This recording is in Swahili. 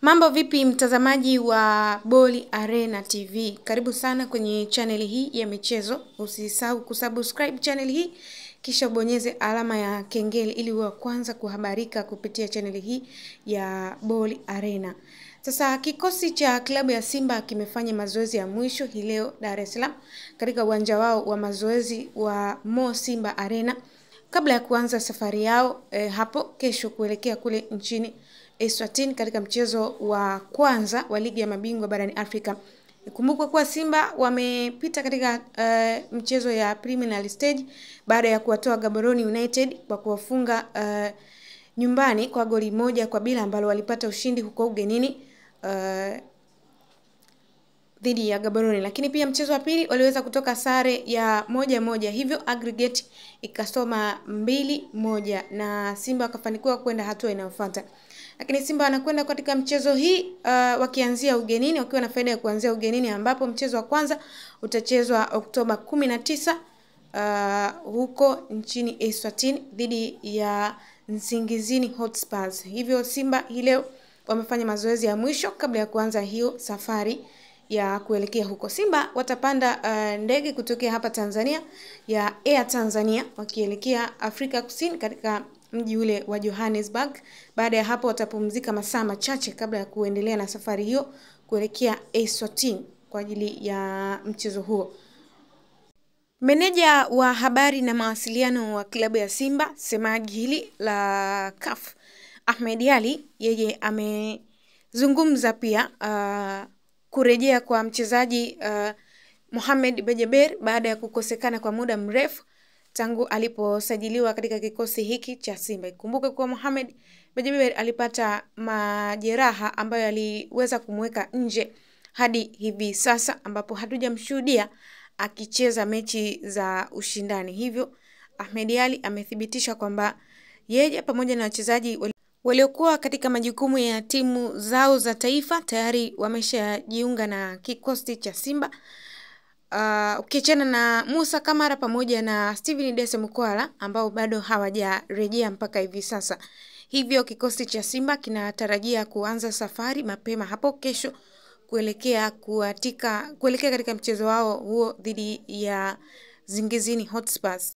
Mambo vipi mtazamaji wa Boli Arena TV? Karibu sana kwenye channel hii ya michezo. Usisahau kusubscribe channel hii kisha ubonyeze alama ya kengele ili uwe kwanza kuhabarika kupitia channel hii ya Boli Arena. Sasa kikosi cha klabu ya Simba kimefanya mazoezi ya mwisho hii leo Dar es Salaam katika uwanja wao wa mazoezi wa Mo Simba Arena kabla ya kuanza safari yao hapo kesho kuelekea kule nchini Eswatini katika mchezo wa kwanza wa ligi ya mabingwa barani Afrika. Ikumbukwe kuwa Simba wamepita katika mchezo ya preliminary stage baada ya kuwatoa Gaborone United kwa kuwafunga nyumbani kwa goli 1-0 ambalo walipata ushindi huko ugenini dhidi ya Gaborone. Lakini pia mchezo wa pili waliweza kutoka sare ya 1-1, hivyo aggregate ikasoma 2-1 na Simba wakafanikiwa kwenda hatua inayofuata. Lakini Simba wanakwenda katika mchezo hii wakianzia ugenini, wakiwa na faida ya kuanzia ugenini, ambapo mchezo wa kwanza utachezwa Oktoba 19 huko nchini Eswatini dhidi ya Nsingizini Hotspurs. Hivyo Simba hii leo wamefanya mazoezi ya mwisho kabla ya kuanza hiyo safari ya kuelekea huko. Simba watapanda ndege kutokea hapa Tanzania ya Air Tanzania wakielekea Afrika Kusini katika mji ule wa Johannesburg. Baada ya hapo watapumzika masaa machache kabla ya kuendelea na safari hiyo kuelekea Eswatini kwa ajili ya mchezo huo. Meneja wa habari na mawasiliano wa klabu ya Simba, semaji hili la CAF, Ahmed Ally, yeye amezungumza pia kurejea kwa mchezaji Mohamed Bejaber baada ya kukosekana kwa muda mrefu tangu aliposajiliwa katika kikosi hiki cha Simba. Ikumbuke kuwa Mohamed Bejaber alipata majeraha ambayo aliweza kumweka nje hadi hivi sasa, ambapo hatujamshuhudia akicheza mechi za ushindani. Hivyo Ahmed Ally amethibitisha kwamba yeye pamoja na wachezaji waliokuwa katika majukumu ya timu zao za taifa tayari wameshajiunga na kikosi cha Simba. Ukiachana na Musa Kamara pamoja na Steven Dese Mukwala ambao bado hawajarejea mpaka hivi sasa. Hivyo kikosi cha Simba kinatarajia kuanza safari mapema hapo kesho kuelekea katika mchezo wao huo dhidi ya Nsingizini Hotspurs.